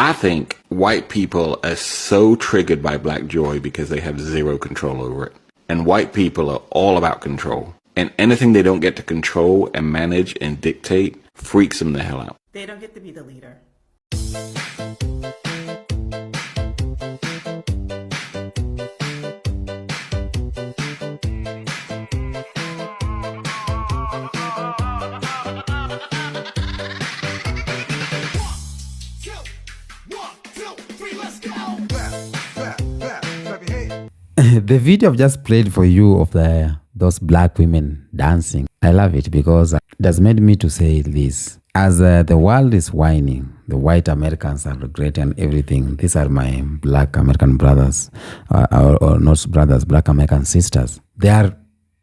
I think white people are so triggered by black joy because they have zero control over it. And white people are all about control. And anything they don't get to control and manage and dictate freaks them the hell out. They don't get to be the leader. The video I've just played for you of those black women dancing, I love it because it has made me to say this. As the world is whining, the white Americans are great and everything. These are my black American brothers, or not brothers, black American sisters. They are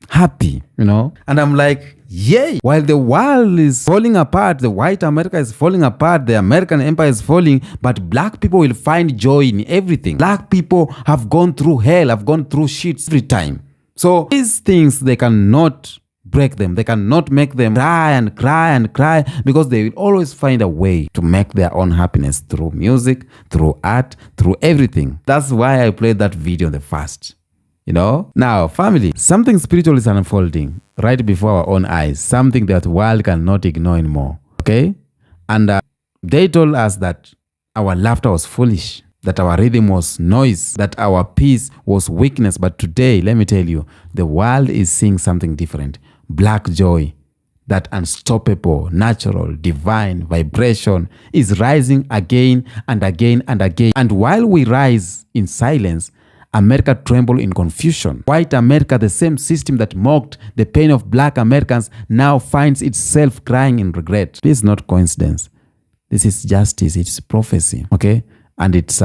happy, you know? And I'm like, yay! While the world is falling apart, the white America is falling apart, the American empire is falling, but black people will find joy in everything. Black people have gone through hell, have gone through shit every time. So these things, they cannot break them. They cannot make them cry and cry and cry because they will always find a way to make their own happiness through music, through art, through everything. That's why I played that video the first. You know? Now, family, something spiritual is unfolding right before our own eyes. Something that the world cannot ignore anymore. Okay? And they told us that our laughter was foolish, that our rhythm was noise, that our peace was weakness. But today, let me tell you, the world is seeing something different. Black joy, that unstoppable, natural, divine vibration is rising again and again and again. And while we rise in silence, America tremble in confusion. White America, the same system that mocked the pain of black Americans, now finds itself crying in regret. This is not coincidence. This is justice. It's prophecy. Okay? And it's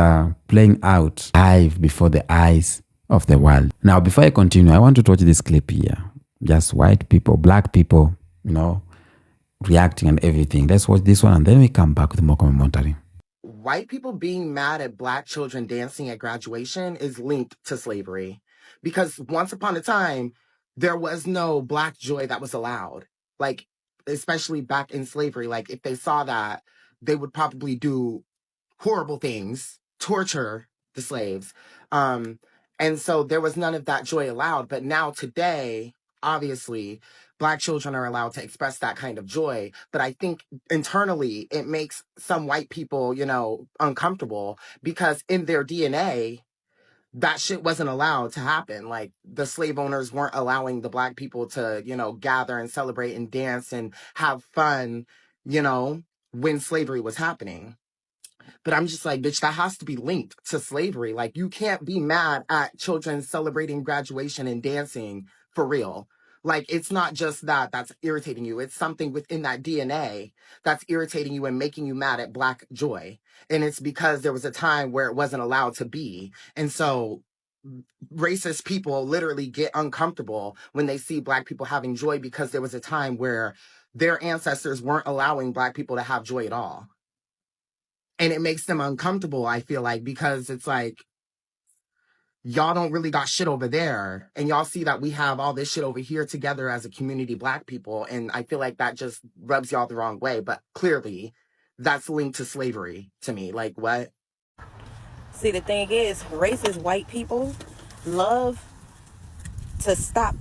playing out live before the eyes of the world. Now, before I continue, I want to watch this clip here. Just white people, black people, you know, reacting and everything. Let's watch this one and then we come back with more commentary. White people being mad at black children dancing at graduation is linked to slavery. Because once upon a time, there was no black joy that was allowed. Like, especially back in slavery, like if they saw that, they would probably do horrible things, torture the slaves. And so there was none of that joy allowed. But now today, obviously, black children are allowed to express that kind of joy. But I think internally it makes some white people, you know, uncomfortable because in their DNA, that shit wasn't allowed to happen. Like the slave owners weren't allowing the black people to, you know, gather and celebrate and dance and have fun, you know, when slavery was happening. But I'm just like, bitch, that has to be linked to slavery. Like, you can't be mad at children celebrating graduation and dancing for real. Like, it's not just that that's irritating you. It's something within that DNA that's irritating you and making you mad at black joy. And it's because there was a time where it wasn't allowed to be. And so racist people literally get uncomfortable when they see black people having joy because there was a time where their ancestors weren't allowing black people to have joy at all. And it makes them uncomfortable, I feel like, because it's like, y'all don't really got shit over there. And y'all see that we have all this shit over here together as a community, black people. And I feel like that just rubs y'all the wrong way. But clearly, that's linked to slavery to me. Like, what? See, the thing is, racist white people love to stop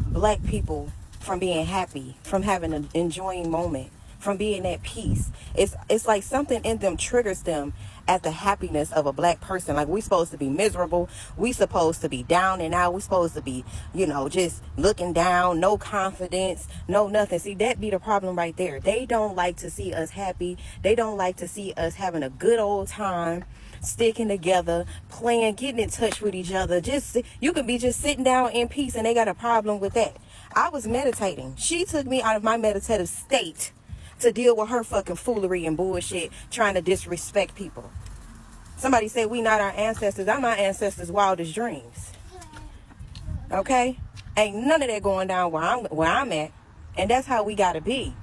black people from being happy, from having an enjoying moment, from being at peace. It's like something in them triggers them at the happiness of a black person. Like, we supposed to be miserable, we supposed to be down and out, we supposed to be, you know, just looking down, no confidence, no nothing. See, that be the problem right there. They don't like to see us happy. They don't like to see us having a good old time, sticking together, playing, getting in touch with each other. Just, you could be just sitting down in peace and they got a problem with that. I was meditating. She took me out of my meditative state to deal with her fucking foolery and bullshit, trying to disrespect people. Somebody said we not our ancestors. I'm my ancestors' wildest dreams. Okay? Ain't none of that going down where I'm at. And that's how we gotta be.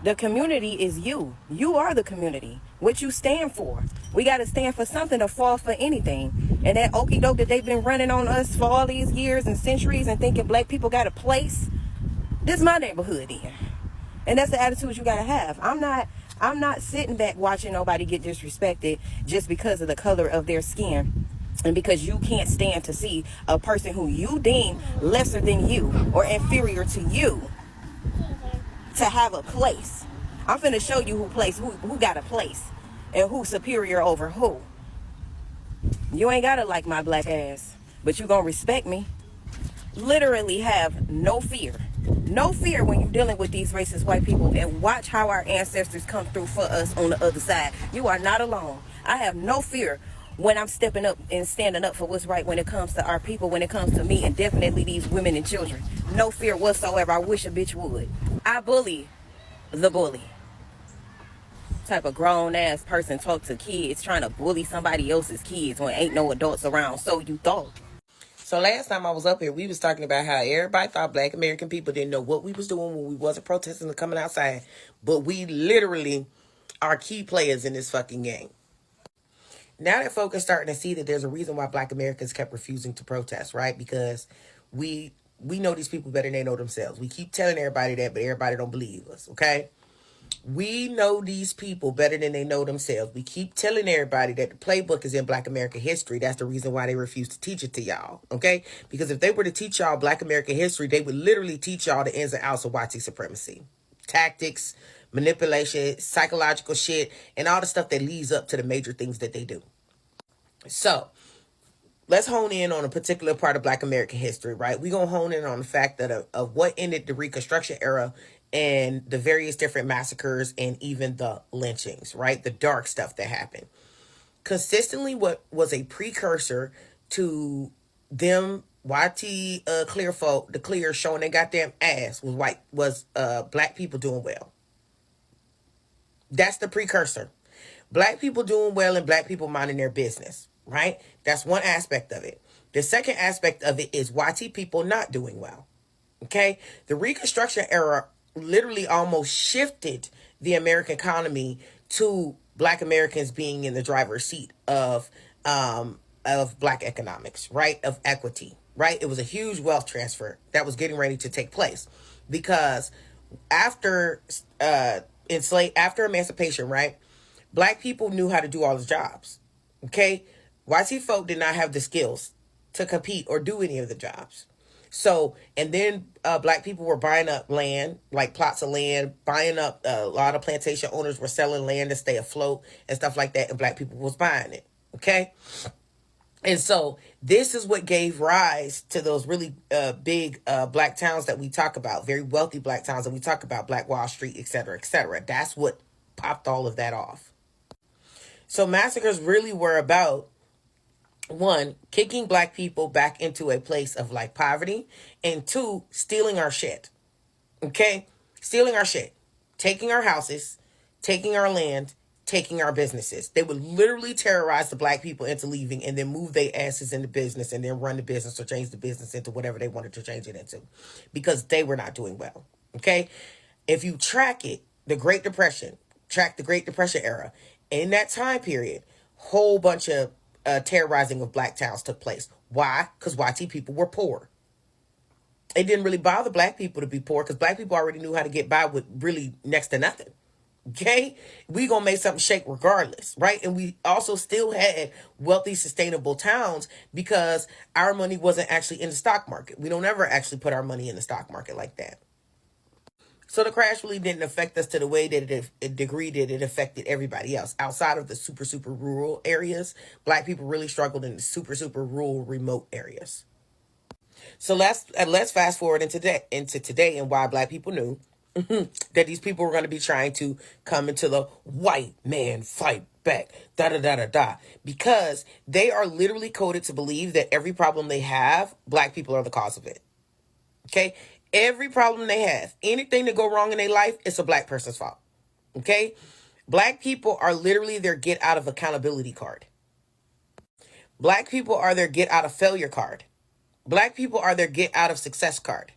The community is you. You are the community. What you stand for. We gotta stand for something to fall for anything. And that okie doke that they've been running on us for all these years and centuries and thinking black people got a place. This is my neighborhood here. And that's the attitude you gotta have. I'm I'm not sitting back watching nobody get disrespected just because of the color of their skin. And because you can't stand to see a person who you deem lesser than you or inferior to you to have a place. I'm finna show you who got a place and who's superior over who. You ain't gotta like my black ass, but you gonna respect me. Literally have no fear. No fear when you're dealing with these racist white people, and watch how our ancestors come through for us on the other side. You are not alone. I have no fear when I'm stepping up and standing up for what's right when it comes to our people, when it comes to me, and definitely these women and children. No fear whatsoever. I wish a bitch would. I bully the bully. Type of grown ass person talk to kids trying to bully somebody else's kids when ain't no adults around. So you thought. So last time I was up here, we was talking about how everybody thought Black American people didn't know what we was doing when we wasn't protesting and coming outside. But we literally are key players in this fucking game. Now that folk are starting to see that there's a reason why Black Americans kept refusing to protest, right? Because we know these people better than they know themselves. We keep telling everybody that, but everybody don't believe us, okay? We know these people better than they know themselves. We keep telling everybody that the playbook is in Black American history. That's the reason why they refuse to teach it to y'all, okay? Because if they were to teach y'all Black American history, they would literally teach y'all the ins and outs of white supremacy. Tactics, manipulation, psychological shit, and all the stuff that leads up to the major things that they do. So, let's hone in on a particular part of Black American history, right? We're going to hone in on the fact that of what ended the Reconstruction era and the various different massacres and even the lynchings, right? The dark stuff that happened. Consistently, what was a precursor to them YT clear folk, the clear showing their goddamn ass was Black people doing well. That's the precursor. Black people doing well and Black people minding their business, right? That's one aspect of it. The second aspect of it is YT people not doing well. Okay? The Reconstruction era literally almost shifted the American economy to Black Americans being in the driver's seat of Black economics, right? Of equity, right? It was a huge wealth transfer that was getting ready to take place because after emancipation, right? Black people knew how to do all the jobs. Okay? YT folk did not have the skills to compete or do any of the jobs. So, and then Black people were buying up land, like plots of land, buying up a lot of plantation owners were selling land to stay afloat and stuff like that, and Black people was buying it. Okay? And so this is what gave rise to those really big Black towns that we talk about, very wealthy Black towns that we talk about, Black Wall Street, et cetera, et cetera. That's what popped all of that off. So massacres really were about, one, kicking Black people back into a place of like poverty, and two, stealing our shit. Okay? Stealing our shit. Taking our houses, taking our land, taking our businesses. They would literally terrorize the Black people into leaving and then move their asses into business and then run the business or change the business into whatever they wanted to change it into because they were not doing well. Okay? If you track it, the Great Depression era, in that time period, whole bunch of terrorizing of Black towns took place. Why? Because YT people were poor. It didn't really bother Black people to be poor because Black people already knew how to get by with really next to nothing. Okay? We gonna make something shake regardless, right? And we also still had wealthy, sustainable towns because our money wasn't actually in the stock market. We don't ever actually put our money in the stock market like that. So the crash really didn't affect us to the way that it affected everybody else. Outside of the super, super rural areas, Black people really struggled in the super, super rural, remote areas. So let's fast forward into today and why Black people knew that these people were going to be trying to come into the white man fight back, because they are literally coded to believe that every problem they have, Black people are the cause of it. Okay? Every problem they have, anything that go wrong in their life, it's a Black person's fault. Okay? Black people are literally their get out of accountability card. Black people are their get out of failure card. Black people are their get out of success card.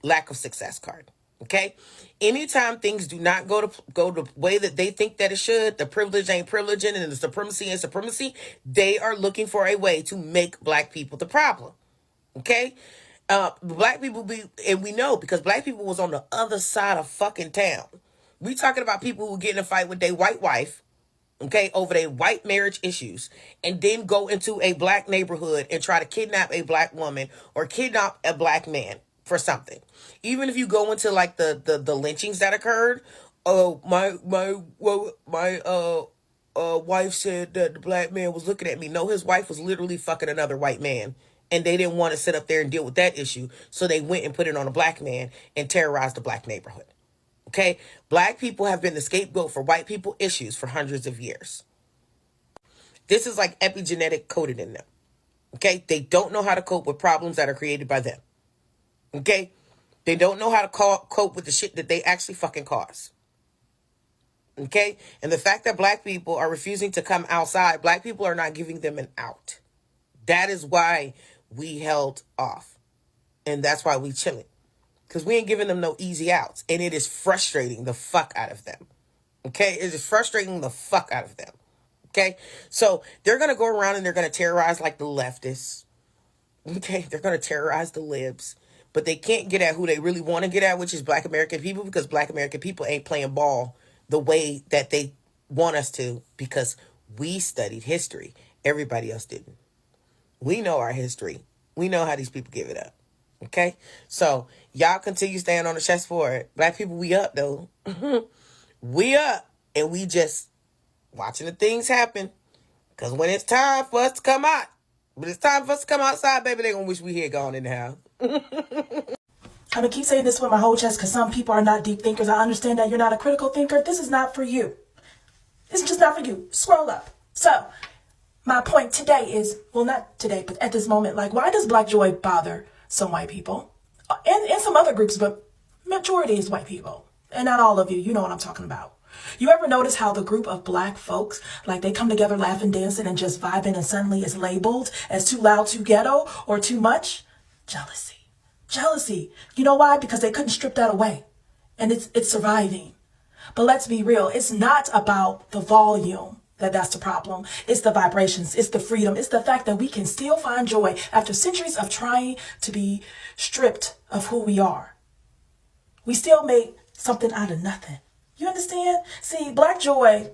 Lack of success card. Okay? Anytime things do not go the way that they think that it should, the privilege ain't privileging and the supremacy ain't supremacy, they are looking for a way to make Black people the problem. Okay? Black people and we know because Black people was on the other side of fucking town. We talking about people who get in a fight with their white wife, okay, over their white marriage issues, and then go into a black neighborhood and try to kidnap a black woman or kidnap a black man for something. Even if you go into like the lynchings that occurred, oh my wife said that the black man was looking at me. No, his wife was literally fucking another white man. And they didn't want to sit up there and deal with that issue. So they went and put it on a black man and terrorized the black neighborhood. Okay? Black people have been the scapegoat for white people issues for hundreds of years. This is like epigenetic coded in them. Okay? They don't know how to cope with problems that are created by them. Okay? They don't know how to cope with the shit that they actually fucking cause. Okay? And the fact that black people are refusing to come outside, black people are not giving them an out. That is why we held off. And that's why we chilling. Because we ain't giving them no easy outs. And it is frustrating the fuck out of them. Okay? It is frustrating the fuck out of them. Okay? So they're going to go around and they're going to terrorize like the leftists. Okay? They're going to terrorize the libs. But they can't get at who they really want to get at, which is black American people. Because black American people ain't playing ball the way that they want us to. Because we studied history. Everybody else didn't. We know our history. We know how these people give it up. Okay? So, y'all continue staying on the chessboard. Black people, we up, though. We up. And we just watching the things happen. Because when it's time for us to come out, when it's time for us to come outside, baby, they're going to wish we had gone in the house. I'm going to keep saying this with my whole chest because some people are not deep thinkers. I understand that you're not a critical thinker. This is not for you. This is just not for you. Scroll up. So, my point today is, well, not today, but at this moment, like, why does Black joy bother some white people? And some other groups, but majority is white people. And not all of you. You know what I'm talking about. You ever notice how the group of black folks, like, they come together laughing, dancing, and just vibing, and suddenly it's labeled as too loud, too ghetto, or too much? Jealousy. Jealousy. You know why? Because they couldn't strip that away. And it's surviving. But let's be real. It's not about the volume. That's the problem. It's the vibrations. It's the freedom. It's the fact that we can still find joy after centuries of trying to be stripped of who we are. We still make something out of nothing. You understand? See, Black joy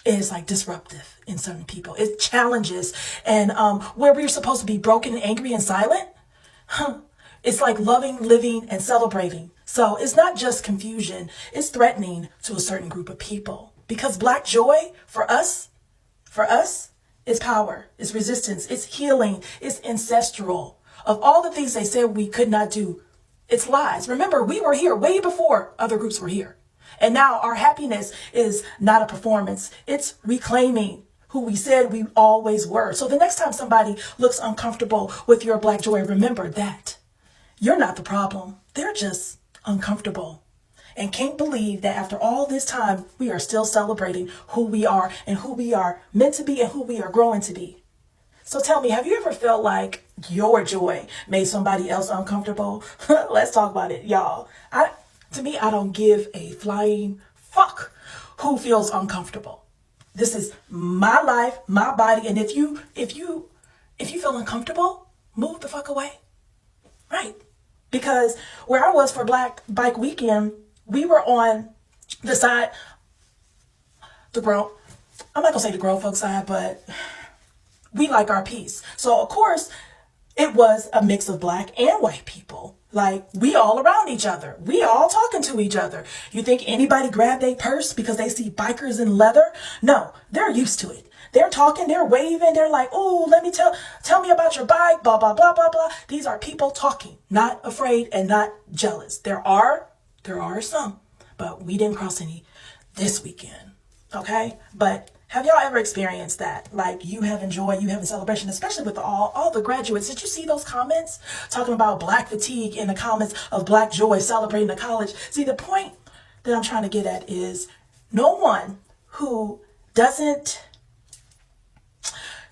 is like disruptive in certain people. It challenges. And where we're supposed to be broken and angry and silent, it's like loving, living, and celebrating. So it's not just confusion. It's threatening to a certain group of people. Because Black joy, for us, is power, is resistance, it's healing, it's ancestral. Of all the things they said we could not do, it's lies. Remember, we were here way before other groups were here. And now our happiness is not a performance. It's reclaiming who we said we always were. So the next time somebody looks uncomfortable with your Black joy, remember that you're not the problem. They're just uncomfortable. And can't believe that after all this time, we are still celebrating who we are and who we are meant to be and who we are growing to be. So tell me, have you ever felt like your joy made somebody else uncomfortable? Let's talk about it, y'all. To me, I don't give a flying fuck who feels uncomfortable. This is my life, my body. And if you feel uncomfortable, move the fuck away. Right. Because where I was for Black Bike Weekend, we were on the side, I'm not going to say the grown folks side, but we like our peace. So, of course, it was a mix of Black and white people. Like, we all around each other. We all talking to each other. You think anybody grabbed their purse because they see bikers in leather? No, they're used to it. They're talking, they're waving, they're like, oh, let me tell me about your bike, blah, blah, blah, blah, blah. These are people talking, not afraid and not jealous. There are some, but we didn't cross any this weekend, okay? But have y'all ever experienced that? Like, you having joy, you having celebration, especially with all the graduates. Did you see those comments talking about Black fatigue in the comments of Black joy celebrating the college? See, the point that I'm trying to get at is no one who doesn't,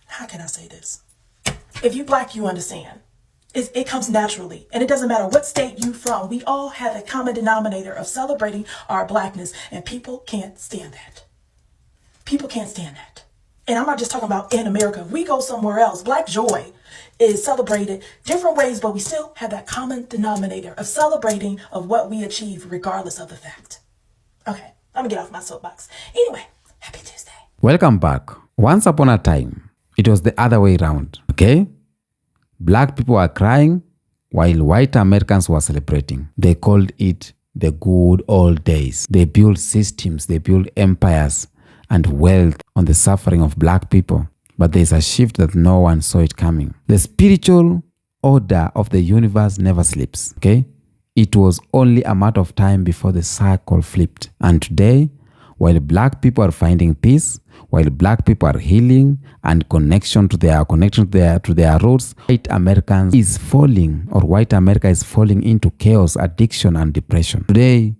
how can I say this? If you Black, you understand. It comes naturally, and it doesn't matter what state you from. We all have a common denominator of celebrating our Blackness, and people can't stand that. People can't stand that. And I'm not just talking about in America. We go somewhere else. Black joy is celebrated different ways, but we still have that common denominator of celebrating of what we achieve regardless of the fact. Okay, I'm gonna get off my soapbox. Anyway, happy Tuesday. Welcome back. Once upon a time, it was the other way around, okay? Black people were crying while white Americans were celebrating. They called it the good old days. They built systems, they built empires and wealth on the suffering of black people. But there's a shift that no one saw it coming. The spiritual order of the universe never sleeps, okay? It was only a matter of time before the cycle flipped. And today, while black people are finding peace, while black people are healing and connection to their roots, white Americans is falling, or white America is falling into chaos, addiction, and depression. Today,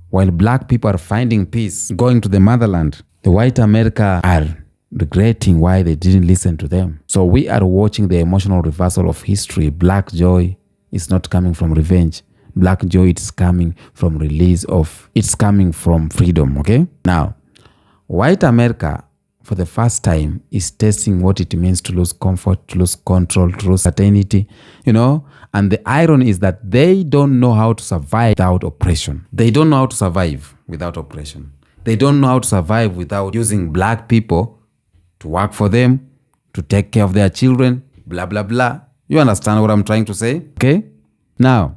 while black people are finding peace, going to the motherland, the white America are regretting why they didn't listen to them. So we are watching the emotional reversal of history. Black joy is not coming from revenge. Black joy is coming from it's coming from freedom, okay? Now, white America, for the first time, is testing what it means to lose comfort, to lose control, to lose certainty, And the irony is that they don't know how to survive without oppression. They don't know how to survive without oppression. They don't know how to survive without using black people to work for them, to take care of their children, blah, blah, blah. You understand what I'm trying to say? Okay? Now,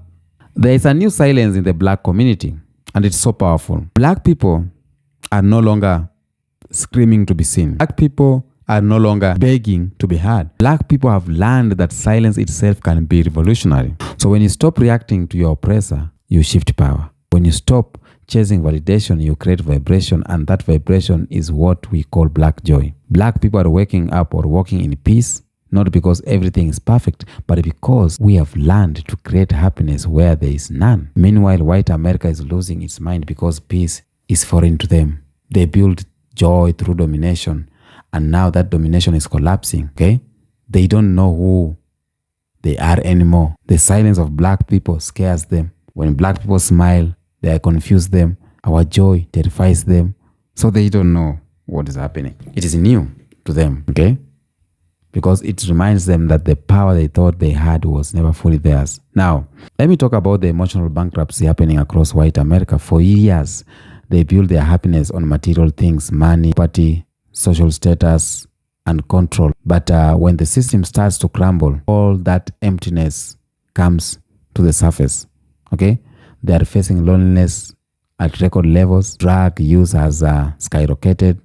there is a new silence in the black community, and it's so powerful. Black people are no longer screaming to be seen. Black people are no longer begging to be heard. Black people have learned that silence itself can be revolutionary. So when you stop reacting to your oppressor, you shift power. When you stop chasing validation, you create vibration, and that vibration is what we call black joy. Black people are waking up or walking in peace, not because everything is perfect, but because we have learned to create happiness where there is none. Meanwhile, white America is losing its mind because peace is foreign to them. They build joy through domination, and now that domination is collapsing, okay? They don't know who they are anymore. The silence of black people scares them. When black people smile, they confuse them. Our joy terrifies them. So they don't know what is happening. It is new to them, okay? Because it reminds them that the power they thought they had was never fully theirs. Now, let me talk about the emotional bankruptcy happening across white America. For years, they built their happiness on material things, money, property, social status, and control. But when the system starts to crumble, all that emptiness comes to the surface, okay? They are facing loneliness at record levels. Drug use has skyrocketed.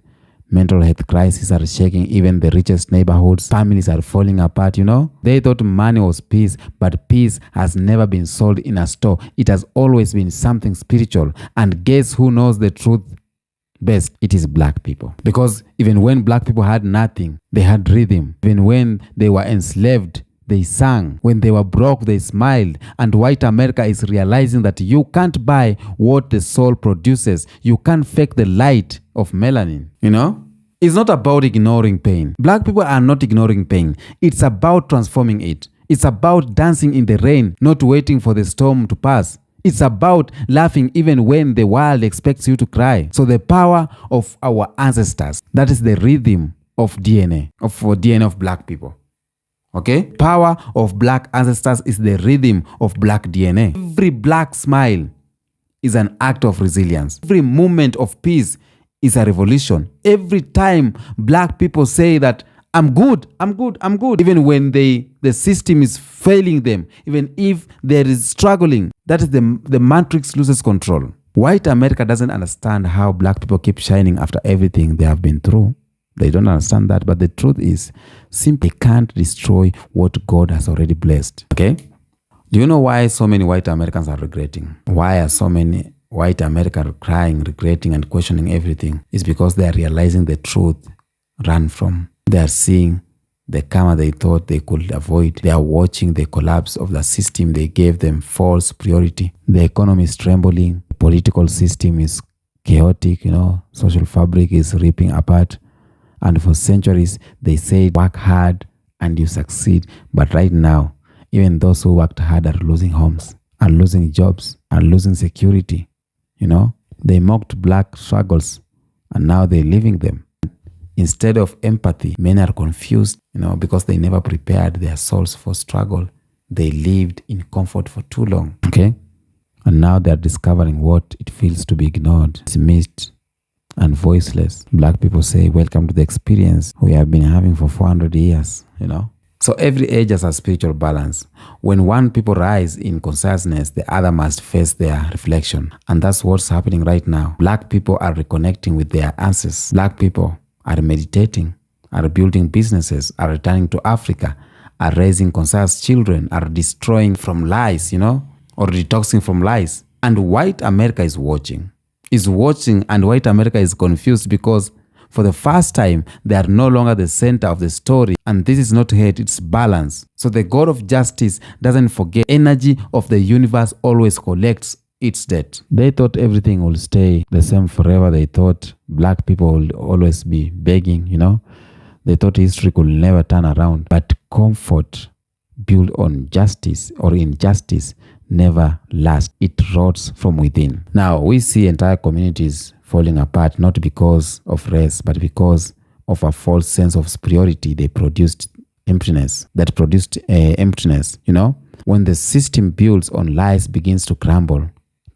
Mental health crises are shaking even the richest neighborhoods. Families are falling apart, They thought money was peace, but peace has never been sold in a store. It has always been something spiritual. And guess who knows the truth best? It is black people. Because even when black people had nothing, they had rhythm. Even when they were enslaved, they sang. When they were broke, they smiled. And white America is realizing that you can't buy what the soul produces. You can't fake the light of melanin, It's not about ignoring pain. Black people are not ignoring pain. It's about transforming it. It's about dancing in the rain, not waiting for the storm to pass. It's about laughing even when the world expects you to cry. So the power of our ancestors, that is the rhythm of DNA of black people. Okay? Power of black ancestors is the rhythm of black DNA. Every black smile is an act of resilience. Every moment of peace is a revolution. Every time black people say that, I'm good, even when the system is failing them, even if there is struggling, that is the matrix loses control. White America doesn't understand how black people keep shining after everything they have been through. They don't understand that, but the truth is, simply can't destroy what God has already blessed. Okay? Do you know why so many white Americans are regretting? Why are so many white Americans crying, regretting, and questioning everything? It's because they are realizing the truth ran from. They are seeing the karma they thought they could avoid. They are watching the collapse of the system they gave them false priority. The economy is trembling. The political system is chaotic. Social fabric is ripping apart. And for centuries, they said, work hard and you succeed. But right now, even those who worked hard are losing homes, are losing jobs, are losing security. They mocked black struggles and now they're living them. Instead of empathy, men are confused, because they never prepared their souls for struggle. They lived in comfort for too long, okay? And now they are discovering what it feels to be ignored, dismissed, and voiceless. Black people say, welcome to the experience we have been having for 400 years, you know. So every age has a spiritual balance. When one people rise in consciousness, the other must face their reflection. And that's what's happening right now. Black people are reconnecting with their ancestors. Black people are meditating, are building businesses, are returning to Africa, are raising conscious children, are destroying from lies, you know, or detoxing from lies. And white America is watching. And white America is confused because for the first time, they are no longer the center of the story. And this is not hate, it's balance. So the God of justice doesn't forget. Energy of the universe always collects its debt. They thought everything will stay the same forever. They thought black people will always be begging, you know. They thought history could never turn around. But comfort built on justice or injustice never lasts. It rots from within. Now, we see entire communities falling apart, not because of race, but because of a false sense of superiority. They produced emptiness, you know. When the system builds on lies begins to crumble,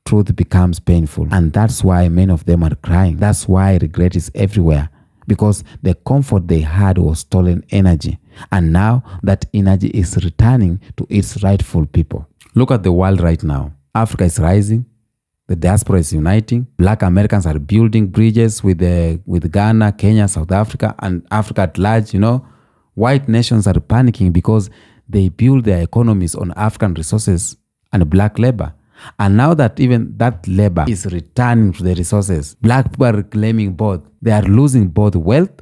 truth becomes painful. And that's why many of them are crying. That's why regret is everywhere, because the comfort they had was stolen energy. And now that energy is returning to its rightful people. Look at the world right now. Africa is rising. The diaspora is uniting. Black Americans are building bridges with Ghana, Kenya, South Africa, and Africa at large, you know. White nations are panicking because they build their economies on African resources and black labor. And now that even that labor is returning to the resources, black people are reclaiming both. They are losing both wealth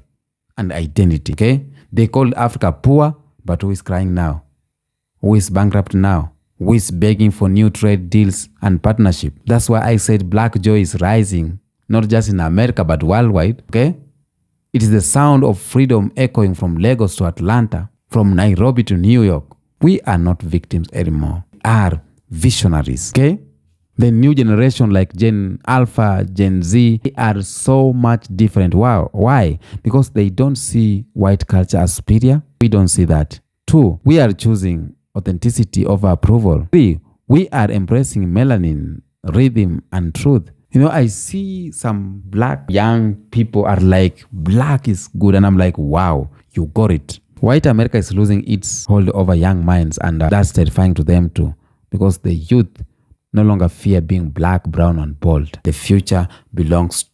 and identity, okay? They called Africa poor, but who is crying now? Who is bankrupt now? Who is begging for new trade deals and partnership? That's why I said black joy is rising, not just in America, but worldwide, okay? It is the sound of freedom echoing from Lagos to Atlanta, from Nairobi to New York. We are not victims anymore. We are visionaries, okay? The new generation like Gen Alpha, Gen Z, they are so much different. Wow. Why? Because they don't see white culture as superior. We don't see that. 2, we are choosing authenticity over approval. 3, we are embracing melanin, rhythm, and truth. You know, I see some black young people are like, black is good. And I'm like, wow, you got it. White America is losing its hold over young minds. And that's terrifying to them too. Because the youth no longer fear being black, brown, and bold. The future belongs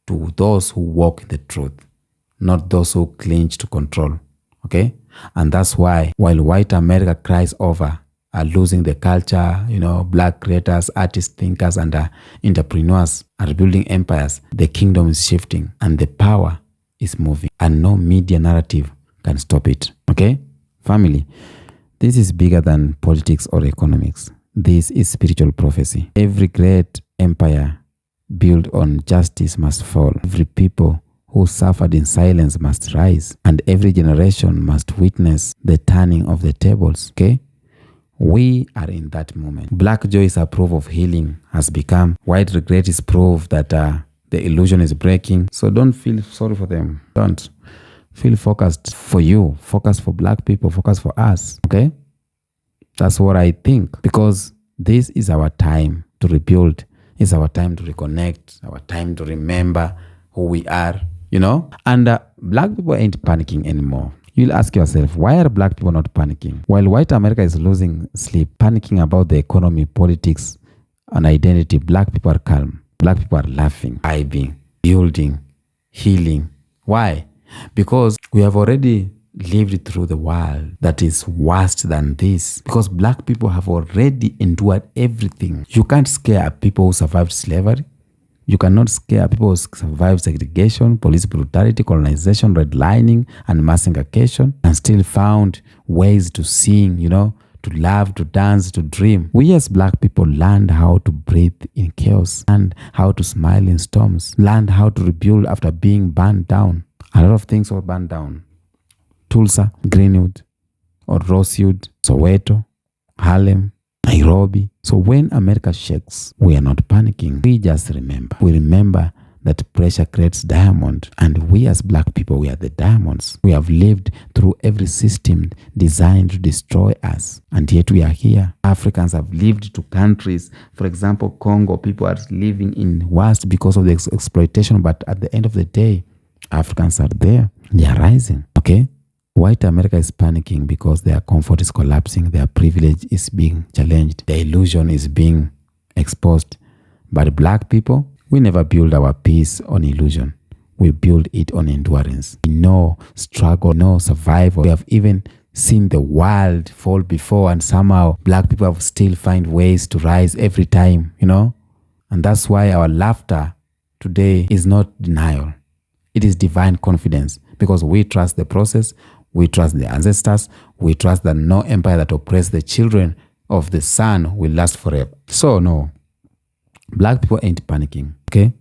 to those who walk in the truth, not those who cling to control. Okay? And that's why, while white America cries over losing the culture, you know, black creators, artists, thinkers, and entrepreneurs are building empires, the kingdom is shifting and the power is moving. And no media narrative can stop it. Okay? Family, this is bigger than politics or economics. This is spiritual prophecy. Every great empire built on justice must fall. Every people who suffered in silence must rise. And every generation must witness the turning of the tables. Okay? We are in that moment. Black joy is a proof of healing has become. White regret is proof that the illusion is breaking. So don't feel sorry for them. Don't. Feel focused for you. Focus for black people. Focus for us. Okay? That's what I think. Because this is our time to rebuild. It's our time to reconnect. Our time to remember who we are. You know? And black people ain't panicking anymore. You'll ask yourself, why are black people not panicking? While white America is losing sleep, panicking about the economy, politics, and identity, black people are calm. Black people are laughing, vibing, building, healing. Why? Because we have already lived through the world that is worse than this. Because black people have already endured everything. You can't scare people who survived slavery. You cannot scare people who survived segregation, police brutality, colonization, redlining, and mass incarceration, and still found ways to sing, you know, to love, to dance, to dream. We as black people learned how to breathe in chaos, learned how to smile in storms, learned how to rebuild after being burned down. A lot of things were burned down. Tulsa, Greenwood, or Rosewood, Soweto, Harlem, Nairobi. So when America shakes, we are not panicking. We just remember. We remember that pressure creates diamond. And we as black people, we are the diamonds. We have lived through every system designed to destroy us. And yet we are here. Africans have lived to countries, for example, Congo, people are living in worst because of the exploitation. But at the end of the day, Africans are there. They are rising. Okay? White America is panicking because their comfort is collapsing. Their privilege is being challenged. Their illusion is being exposed. But black people, we never build our peace on illusion. We build it on endurance. We know struggle, no survival. We have even seen the world fall before, and somehow black people have still find ways to rise every time, you know? And that's why our laughter today is not denial. It is divine confidence, because we trust the process, we trust the ancestors, we trust that no empire that oppresses the children of the sun will last forever. So no, black people ain't panicking, okay?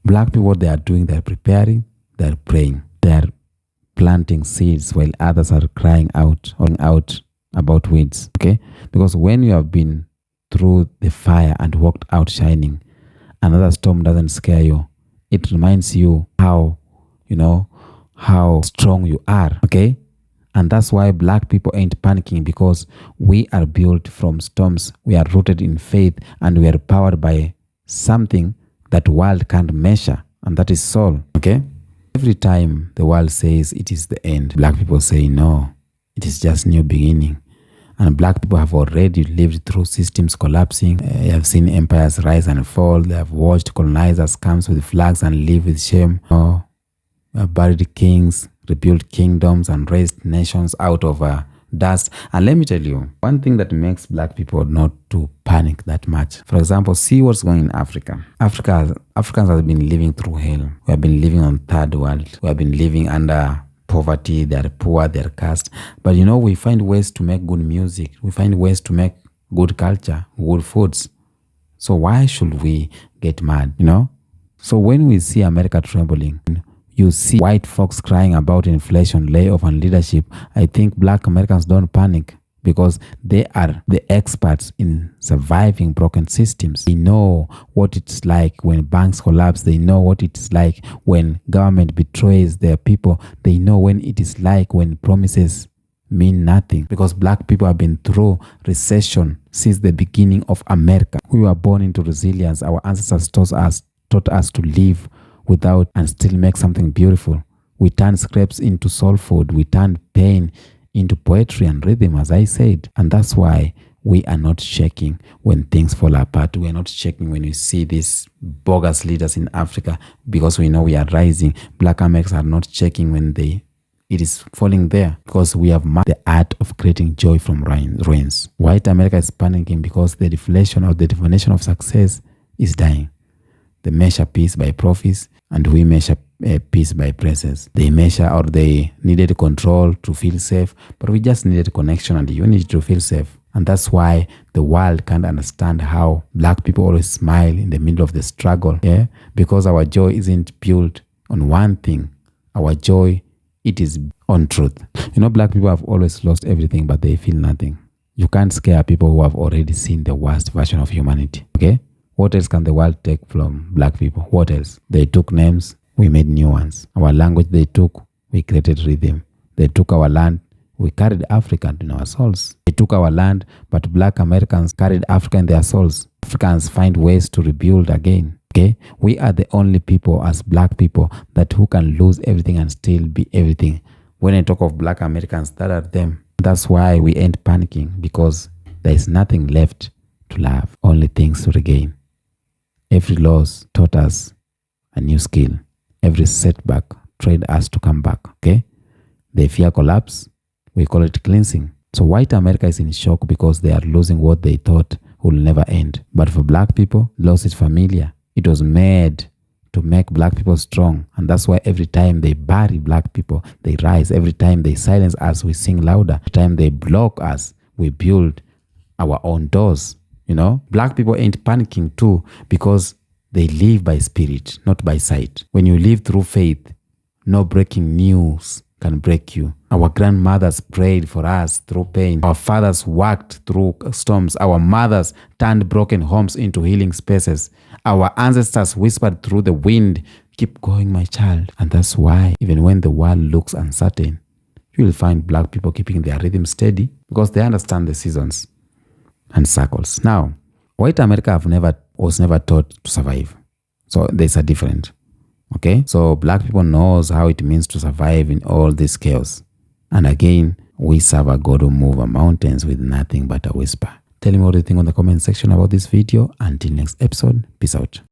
Black people, what they are doing, they're preparing, they're praying, they're planting seeds while others are crying out about weeds, okay? Because when you have been through the fire and walked out shining, another storm doesn't scare you. It reminds you how, you know, how strong you are, okay? And that's why black people ain't panicking, because we are built from storms. We are rooted in faith, and we are powered by something that world can't measure, and that is soul, okay? Every time the world says it is the end, black people say no, it is just new beginning. And black people have already lived through systems collapsing. They have seen empires rise and fall. They have watched colonizers come with flags and live with shame. Oh, we have buried kings, rebuilt kingdoms, and raised nations out of dust. And let me tell you, one thing that makes black people not to panic that much. For example, see what's going in Africa. Africans have been living through hell. We have been living on third world. We have been living under poverty. They are poor, they are cursed. But you know, we find ways to make good music. We find ways to make good culture, good foods. So why should we get mad, you know? So when we see America trembling, you see white folks crying about inflation, layoff, and leadership, I think black Americans don't panic, because they are the experts in surviving broken systems. They know what it's like when banks collapse. They know what it's like when government betrays their people. They know when it is like when promises mean nothing, because black people have been through recession since the beginning of America. We were born into resilience. Our ancestors taught us to live without and still make something beautiful. We turn scraps into soul food. We turn pain into poetry and rhythm, as I said. And that's why we are not shaking when things fall apart. We are not shaking when we see these bogus leaders in Africa, because we know we are rising. Black Americans are not shaking when it is falling there, because we have mastered the art of creating joy from ruins. White America is panicking because the deflation or the definition of success is dying. They measure peace by profits, and we measure peace by presence. They measure, or they needed control to feel safe, but we just needed connection and unity to feel safe. And that's why the world can't understand how black people always smile in the middle of the struggle, yeah? Because our joy isn't built on one thing. Our joy, it is on truth. You know, black people have always lost everything, but they feel nothing. You can't scare people who have already seen the worst version of humanity, okay? What else can the world take from black people? What else? They took names, we made new ones. Our language they took, we created rhythm. They took our land, we carried Africa in our souls. They took our land, but black Americans carried Africa in their souls. Africans find ways to rebuild again. Okay? We are the only people as black people that who can lose everything and still be everything. When I talk of black Americans, that are them. That's why we ain't panicking, because there is nothing left to love, only things to regain. Every loss taught us a new skill. Every setback trained us to come back, okay? They fear collapse. We call it cleansing. So white America is in shock because they are losing what they thought will never end. But for black people, loss is familiar. It was made to make black people strong. And that's why every time they bury black people, they rise. Every time they silence us, we sing louder. Every time they block us, we build our own doors. You know, black people ain't panicking too, because they live by spirit, not by sight. When you live through faith, no breaking news can break you. Our grandmothers prayed for us through pain. Our fathers worked through storms. Our mothers turned broken homes into healing spaces. Our ancestors whispered through the wind Keep going, my child. And that's why, even when the world looks uncertain, you will find black people keeping their rhythm steady because they understand the seasons and circles. Now, white America was never taught to survive. So there's a difference. Okay? So black people knows how it means to survive in all this chaos. And again, we serve a God who moves mountains with nothing but a whisper. Tell me what you think on the comment section about this video. Until next episode, peace out.